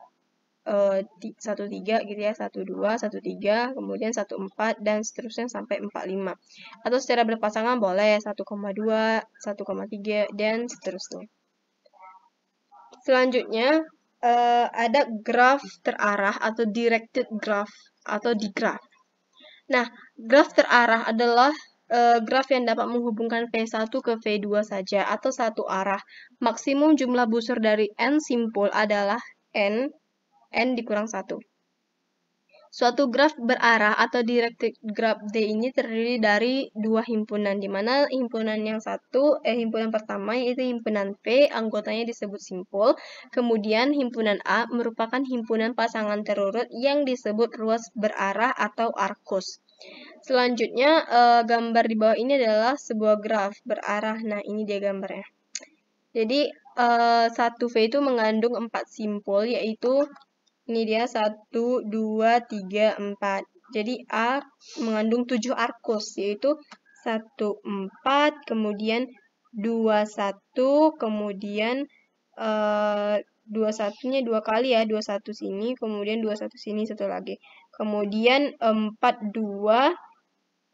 1, 3 gitu ya, 1, 2, 1, 3, kemudian 1, 4, dan seterusnya sampai 4, 5. Atau secara berpasangan boleh 1,2, 1,3, dan seterusnya. Selanjutnya, ada graf terarah atau directed graph atau digraf. Nah, graf terarah adalah graf yang dapat menghubungkan V1 ke V2 saja atau satu arah. Maksimum jumlah busur dari N simpul adalah N dikurang 1. Suatu graf berarah atau directed graph D ini terdiri dari dua himpunan, di mana himpunan himpunan pertama yaitu himpunan P, anggotanya disebut simpul. Kemudian himpunan A merupakan himpunan pasangan terurut yang disebut ruas berarah atau arcus. Selanjutnya, gambar di bawah ini adalah sebuah graf berarah. Nah, ini dia gambarnya. Jadi, 1V itu mengandung 4 simpul, yaitu ini dia 1, 2, 3, 4. Jadi A mengandung 7 arcus, yaitu 1, 4, kemudian 2, 1, kemudian 21-nya 2 kali ya, 21 sini, kemudian 21 sini, satu lagi. Kemudian 4, 2,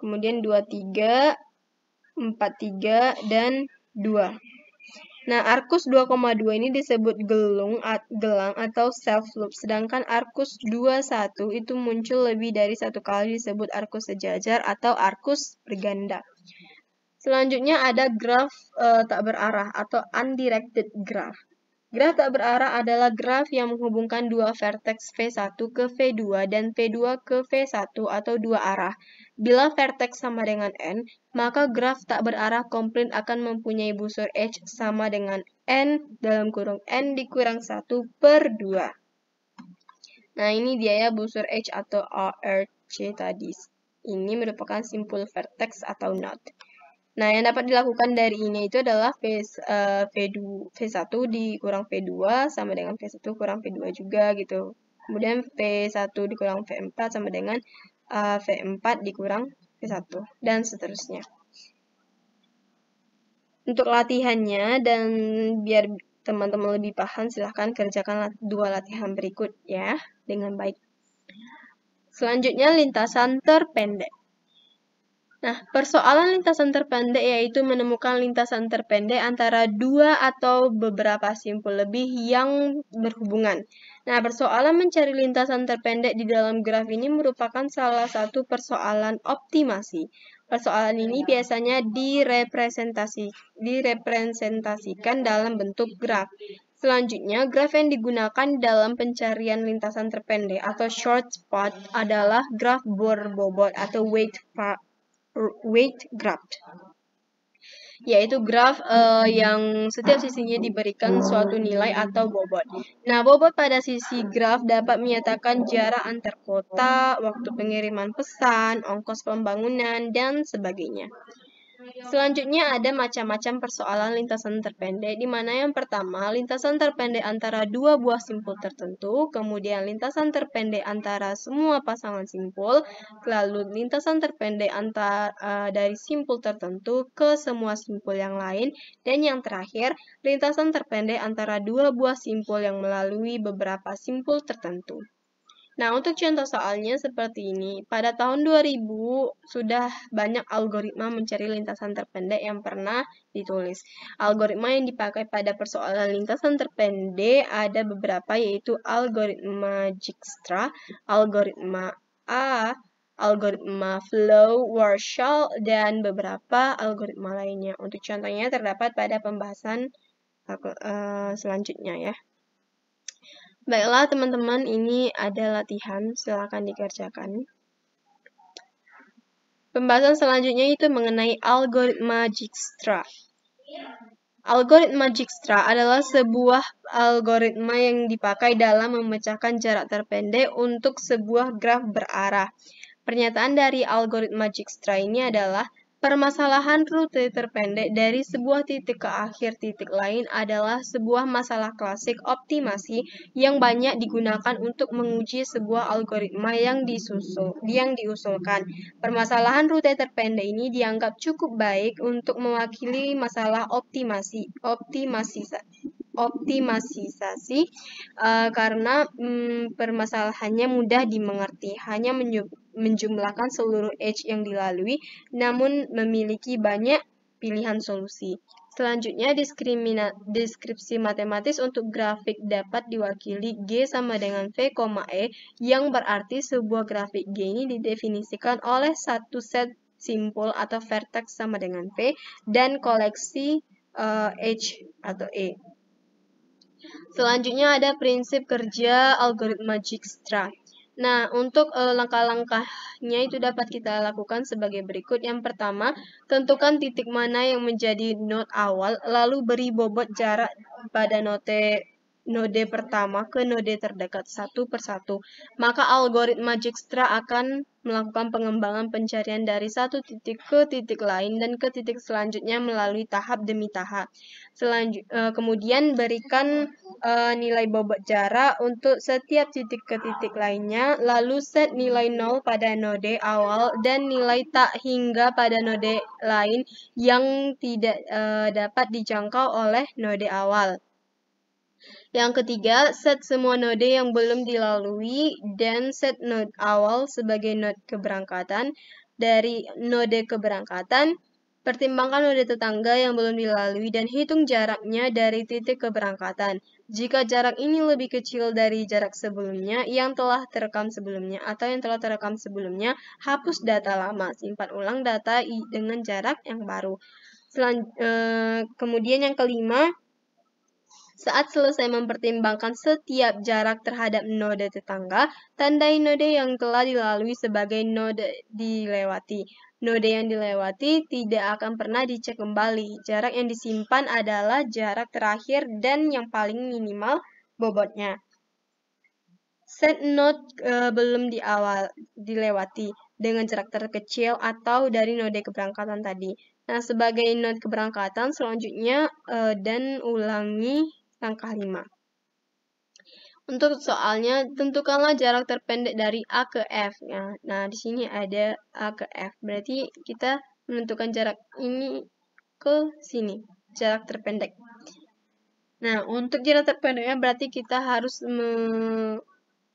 kemudian 2, 3, 4, 3, dan 2. Nah, arcus 2,2 ini disebut gelang atau self-loop, sedangkan arcus 21 itu muncul lebih dari satu kali disebut arcus sejajar atau arcus berganda. Selanjutnya ada graf tak berarah atau undirected graph. Graf tak berarah adalah graf yang menghubungkan dua vertex V1 ke V2 dan V2 ke V1 atau dua arah. Bila vertex sama dengan N, maka graf tak berarah komplit akan mempunyai busur H sama dengan N dalam kurung N dikurang 1 per 2. Nah, ini dia ya busur H atau ARC tadi. Ini merupakan simpul vertex atau node. Nah, yang dapat dilakukan dari ini itu adalah V1 dikurang V2 sama dengan V1 kurang V2 juga gitu. Kemudian V1 dikurang V4 sama dengan V4 dikurang V1 dan seterusnya. Untuk latihannya dan biar teman-teman lebih paham, silahkan kerjakan dua latihan berikut ya dengan baik. Selanjutnya lintasan terpendek. Nah, persoalan lintasan terpendek yaitu menemukan lintasan terpendek antara dua atau beberapa simpul lebih yang berhubungan. Nah, persoalan mencari lintasan terpendek di dalam graf ini merupakan salah satu persoalan optimasi. Persoalan ini biasanya direpresentasikan dalam bentuk graf. Selanjutnya, graf yang digunakan dalam pencarian lintasan terpendek atau short path adalah graf berbobot atau weight graph, yaitu graf yang setiap sisinya diberikan suatu nilai atau bobot. Nah, bobot pada sisi graf dapat menyatakan jarak antar kota, waktu pengiriman pesan, ongkos pembangunan, dan sebagainya. Selanjutnya ada macam-macam persoalan lintasan terpendek, di mana yang pertama, lintasan terpendek antara dua buah simpul tertentu, kemudian lintasan terpendek antara semua pasangan simpul, lalu lintasan terpendek dari simpul tertentu ke semua simpul yang lain, dan yang terakhir, lintasan terpendek antara dua buah simpul yang melalui beberapa simpul tertentu. Nah, untuk contoh soalnya seperti ini. Pada tahun 2000 sudah banyak algoritma mencari lintasan terpendek yang pernah ditulis. Algoritma yang dipakai pada persoalan lintasan terpendek ada beberapa, yaitu algoritma Dijkstra, algoritma A, algoritma Flow-Warshall, dan beberapa algoritma lainnya. Untuk contohnya terdapat pada pembahasan selanjutnya ya. Baiklah teman-teman, ini ada latihan, silakan dikerjakan. Pembahasan selanjutnya itu mengenai algoritma Dijkstra. Algoritma Dijkstra adalah sebuah algoritma yang dipakai dalam memecahkan jarak terpendek untuk sebuah graf berarah. Pernyataan dari algoritma Dijkstra ini adalah permasalahan rute terpendek dari sebuah titik ke akhir titik lain adalah sebuah masalah klasik optimasi yang banyak digunakan untuk menguji sebuah algoritma yang diusulkan. Permasalahan rute terpendek ini dianggap cukup baik untuk mewakili masalah optimalisasi karena permasalahannya mudah dimengerti, hanya menjumlahkan seluruh edge yang dilalui, namun memiliki banyak pilihan solusi. Selanjutnya, deskripsi matematis untuk grafik dapat diwakili G sama dengan V, E, yang berarti sebuah grafik G ini didefinisikan oleh satu set simpul atau vertex sama dengan V, dan koleksi H atau E. Selanjutnya ada prinsip kerja algoritma Dijkstra. Nah, untuk langkah-langkahnya itu dapat kita lakukan sebagai berikut. Yang pertama, tentukan titik mana yang menjadi node awal, lalu beri bobot jarak pada node pertama ke node terdekat satu persatu. Maka algoritma Dijkstra akan melakukan pengembangan pencarian dari satu titik ke titik lain dan ke titik selanjutnya melalui tahap demi tahap. Kemudian berikan nilai bobot jarak untuk setiap titik ke titik lainnya, lalu set nilai 0 pada node awal dan nilai tak hingga pada node lain yang tidak dapat dijangkau oleh node awal. Yang ketiga, set semua node yang belum dilalui dan set node awal sebagai node keberangkatan. Dari node keberangkatan, pertimbangkan node tetangga yang belum dilalui dan hitung jaraknya dari titik keberangkatan. Jika jarak ini lebih kecil dari jarak sebelumnya yang telah terekam sebelumnya atau yang telah terekam sebelumnya, hapus data lama, simpan ulang data dengan jarak yang baru. Kemudian yang kelima, saat selesai mempertimbangkan setiap jarak terhadap node tetangga, tandai node yang telah dilalui sebagai node dilewati. Node yang dilewati tidak akan pernah dicek kembali. Jarak yang disimpan adalah jarak terakhir dan yang paling minimal bobotnya. Set node belum dilewati dengan jarak terkecil atau dari node keberangkatan tadi. Nah, sebagai node keberangkatan selanjutnya dan ulangi langkah 5. Untuk soalnya, tentukanlah jarak terpendek dari A ke F. Nah, di sini ada A ke F. Berarti kita menentukan jarak ini ke sini, jarak terpendek. Nah, untuk jarak terpendeknya berarti kita harus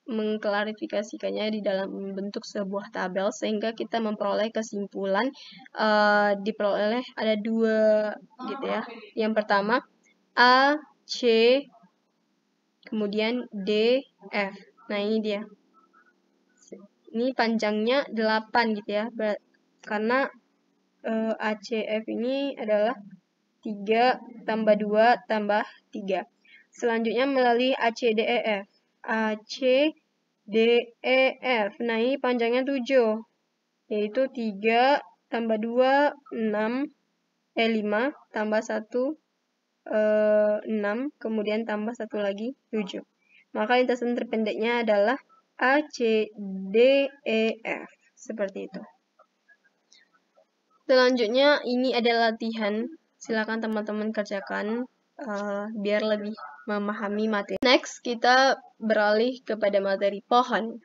mengklarifikasikannya di dalam bentuk sebuah tabel sehingga kita memperoleh kesimpulan. Diperoleh ada 2 gitu ya. Yang pertama A, C, kemudian D, F. Nah, ini dia. Ini panjangnya 8 gitu ya. Karena ACF ini adalah 3 tambah 2 tambah 3. Selanjutnya melalui ACDEF. ACDEF. Nah, ini panjangnya 7. Yaitu 3 tambah 2, 6. 5 tambah 1, 6. Kemudian tambah 1 lagi, 7. Maka lintasan terpendeknya adalah ACDEF. Seperti itu. Selanjutnya, ini adalah latihan. Silakan teman-teman kerjakan biar lebih memahami materi. Next, kita beralih kepada materi pohon.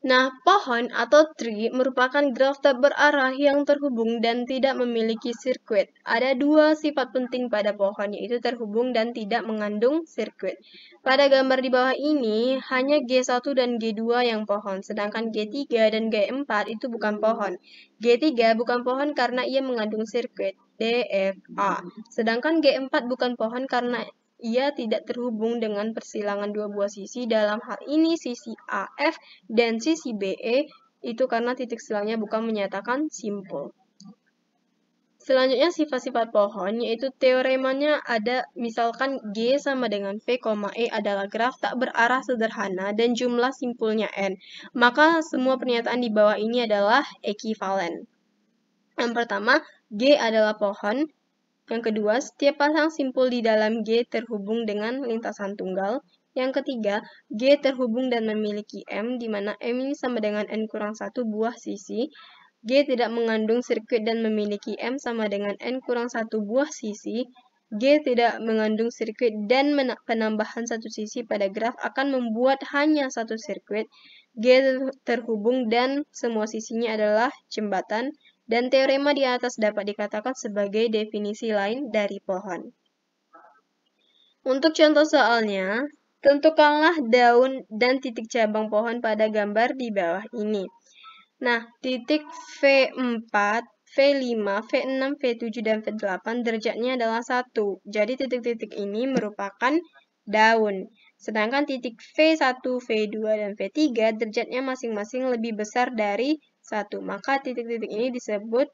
Nah, pohon atau tree merupakan graf tak berarah yang terhubung dan tidak memiliki sirkuit. Ada dua sifat penting pada pohon, yaitu terhubung dan tidak mengandung sirkuit. Pada gambar di bawah ini, hanya G1 dan G2 yang pohon, sedangkan G3 dan G4 itu bukan pohon. G3 bukan pohon karena ia mengandung sirkuit, D, F, A. Sedangkan G4 bukan pohon karena ia tidak terhubung dengan persilangan dua buah sisi, dalam hal ini sisi AF dan sisi BE, itu karena titik silangnya bukan menyatakan simpul. Selanjutnya sifat-sifat pohon, yaitu teoremanya ada misalkan G sama dengan V, E adalah graf tak berarah sederhana dan jumlah simpulnya N. Maka semua pernyataan di bawah ini adalah ekivalen. Yang pertama, G adalah pohon. Yang kedua, setiap pasang simpul di dalam G terhubung dengan lintasan tunggal. Yang ketiga, G terhubung dan memiliki M, di mana M ini sama dengan N kurang 1 buah sisi. G tidak mengandung sirkuit dan memiliki M sama dengan N kurang 1 buah sisi. G tidak mengandung sirkuit dan penambahan satu sisi pada graf akan membuat hanya satu sirkuit. G terhubung dan semua sisinya adalah jembatan. Dan teorema di atas dapat dikatakan sebagai definisi lain dari pohon. Untuk contoh soalnya, tentukanlah daun dan titik cabang pohon pada gambar di bawah ini. Nah, titik V4, V5, V6, V7, dan V8 derajatnya adalah 1. Jadi titik-titik ini merupakan daun. Sedangkan titik V1, V2, dan V3 derajatnya masing-masing lebih besar dari 1. Maka titik-titik ini disebut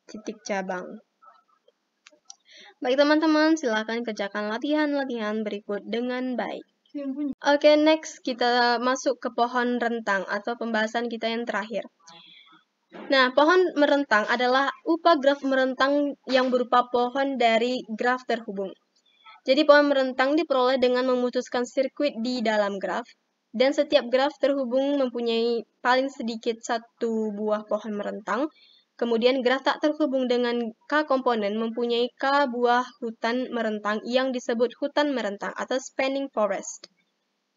titik cabang. Baik teman-teman, silakan kerjakan latihan-latihan berikut dengan baik. Oke, next kita masuk ke pohon rentang atau pembahasan kita yang terakhir. Nah, pohon merentang adalah upah graf merentang yang berupa pohon dari graf terhubung. Jadi pohon merentang diperoleh dengan memutuskan sirkuit di dalam graf. Dan setiap graf terhubung mempunyai paling sedikit satu buah pohon merentang. Kemudian graf tak terhubung dengan K komponen mempunyai K buah hutan merentang yang disebut hutan merentang atau spanning forest.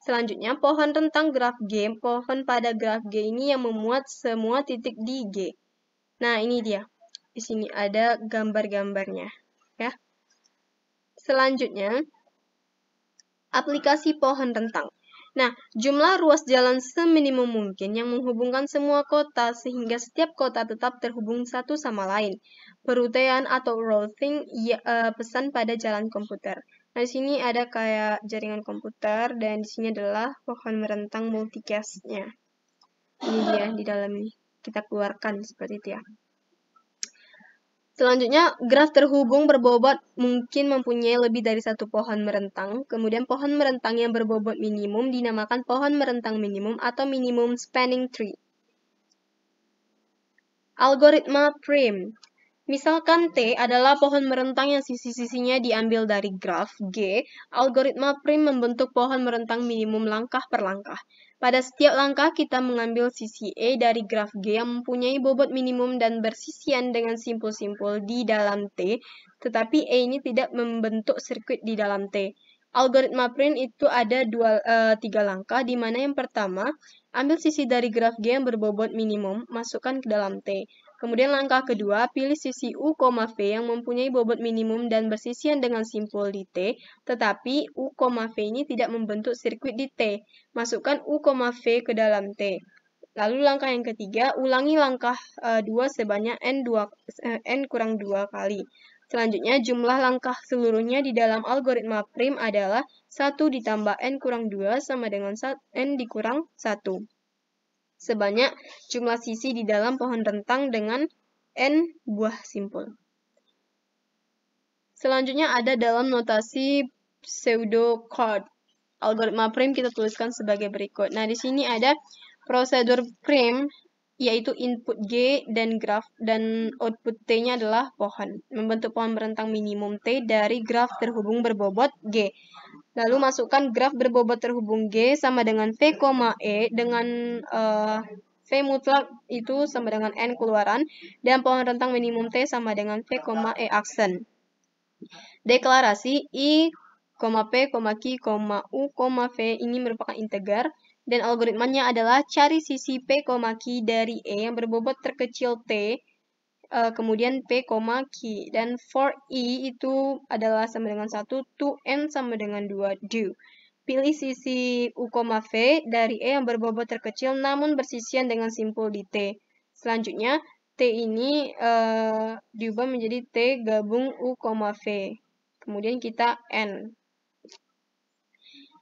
Selanjutnya, pohon rentang graf G, pohon pada graf G ini yang memuat semua titik di G. Nah, ini dia. Di sini ada gambar-gambarnya, ya. Selanjutnya, aplikasi pohon rentang. Nah, jumlah ruas jalan seminimum mungkin yang menghubungkan semua kota sehingga setiap kota tetap terhubung satu sama lain. Perutaian atau routing pesan pada jalan komputer. Nah, di sini ada kayak jaringan komputer dan di sini adalah pohon merentang multicast-nya. Ini dia di dalam ini. Kita keluarkan seperti itu ya. Selanjutnya, graf terhubung berbobot mungkin mempunyai lebih dari satu pohon merentang. Kemudian pohon merentang yang berbobot minimum dinamakan pohon merentang minimum atau minimum spanning tree. Algoritma Prim. Misalkan T adalah pohon merentang yang sisi-sisinya diambil dari graf G, algoritma Prim membentuk pohon merentang minimum langkah per langkah. Pada setiap langkah kita mengambil sisi E dari graf G yang mempunyai bobot minimum dan bersisian dengan simpul-simpul di dalam T, tetapi E ini tidak membentuk sirkuit di dalam T. Algoritma Prim itu ada 3 langkah, di mana yang pertama, ambil sisi dari graf G yang berbobot minimum, masukkan ke dalam T. Kemudian langkah kedua, pilih sisi U, V yang mempunyai bobot minimum dan bersisian dengan simpul di T, tetapi U, V ini tidak membentuk sirkuit di T. Masukkan U, V ke dalam T. Lalu langkah yang ketiga, ulangi langkah 2 sebanyak N kurang 2 kali. Selanjutnya, jumlah langkah seluruhnya di dalam algoritma Prim adalah 1 ditambah N kurang 2 sama dengan N dikurang 1. Sebanyak jumlah sisi di dalam pohon rentang dengan N buah simpul. Selanjutnya ada dalam notasi pseudocode. Algoritma prim kita tuliskan sebagai berikut. Nah, di sini ada prosedur prim, yaitu input G dan graf, dan output T-nya adalah pohon. Membentuk pohon berentang minimum T dari graf terhubung berbobot G. Lalu masukkan graf berbobot terhubung G sama dengan V, E dengan V mutlak itu sama dengan N keluaran, dan pohon rentang minimum T sama dengan V, E aksen. Deklarasi I, P, Q, U, V ini merupakan integer, dan algoritmanya adalah cari sisi P, Q dari E yang berbobot terkecil T, kemudian P, Q, dan for I itu adalah sama dengan 1, to N sama dengan 2, do. Pilih sisi U, V dari E yang berbobot terkecil namun bersisian dengan simpul di T. Selanjutnya, T ini diubah menjadi T gabung U, V. Kemudian kita N.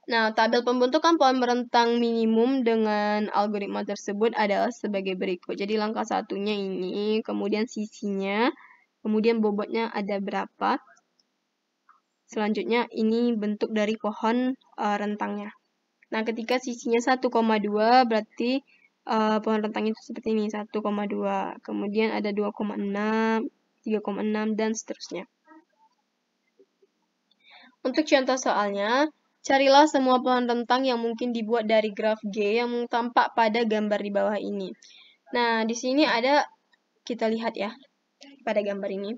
Nah, tabel pembentukan pohon berentang minimum dengan algoritma tersebut adalah sebagai berikut. Jadi langkah satunya ini, kemudian sisinya, kemudian bobotnya ada berapa. Selanjutnya ini bentuk dari pohon rentangnya. Nah, ketika sisinya 1,2 berarti pohon rentang itu seperti ini, 1,2. Kemudian ada 2,6, 3,6, dan seterusnya. Untuk contoh soalnya, carilah semua pohon rentang yang mungkin dibuat dari graf G yang tampak pada gambar di bawah ini. Nah, di sini ada, kita lihat ya, pada gambar ini.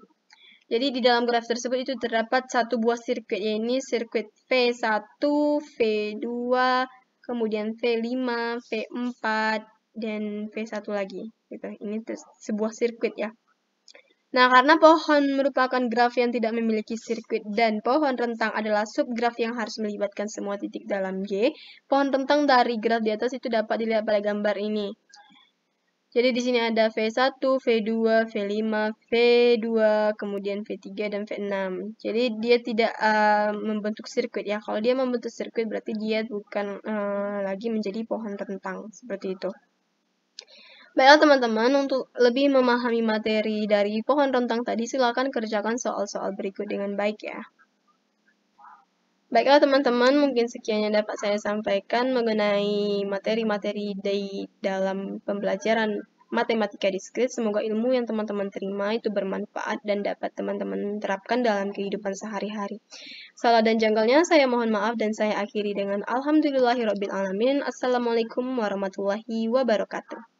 Jadi di dalam graf tersebut itu terdapat satu buah sirkuit, yaitu sirkuit V1, V2, kemudian V5, V4, dan V1 lagi. Gitu. Ini sebuah sirkuit ya. Nah, karena pohon merupakan graf yang tidak memiliki sirkuit dan pohon rentang adalah subgraf yang harus melibatkan semua titik dalam G, pohon rentang dari graf di atas itu dapat dilihat pada gambar ini. Jadi di sini ada V1, V2, V5, V2, kemudian V3, dan V6. Jadi dia tidak membentuk sirkuit ya. Kalau dia membentuk sirkuit berarti dia bukan lagi menjadi pohon rentang. Seperti itu. Baiklah teman-teman, untuk lebih memahami materi dari pohon rentang tadi, silakan kerjakan soal-soal berikut dengan baik ya. Baiklah teman-teman, mungkin sekian yang dapat saya sampaikan mengenai materi-materi di dalam pembelajaran matematika diskrit. Semoga ilmu yang teman-teman terima itu bermanfaat dan dapat teman-teman terapkan dalam kehidupan sehari-hari. Salah dan janggalnya saya mohon maaf dan saya akhiri dengan alhamdulillahirabbil alamin. Assalamualaikum warahmatullahi wabarakatuh.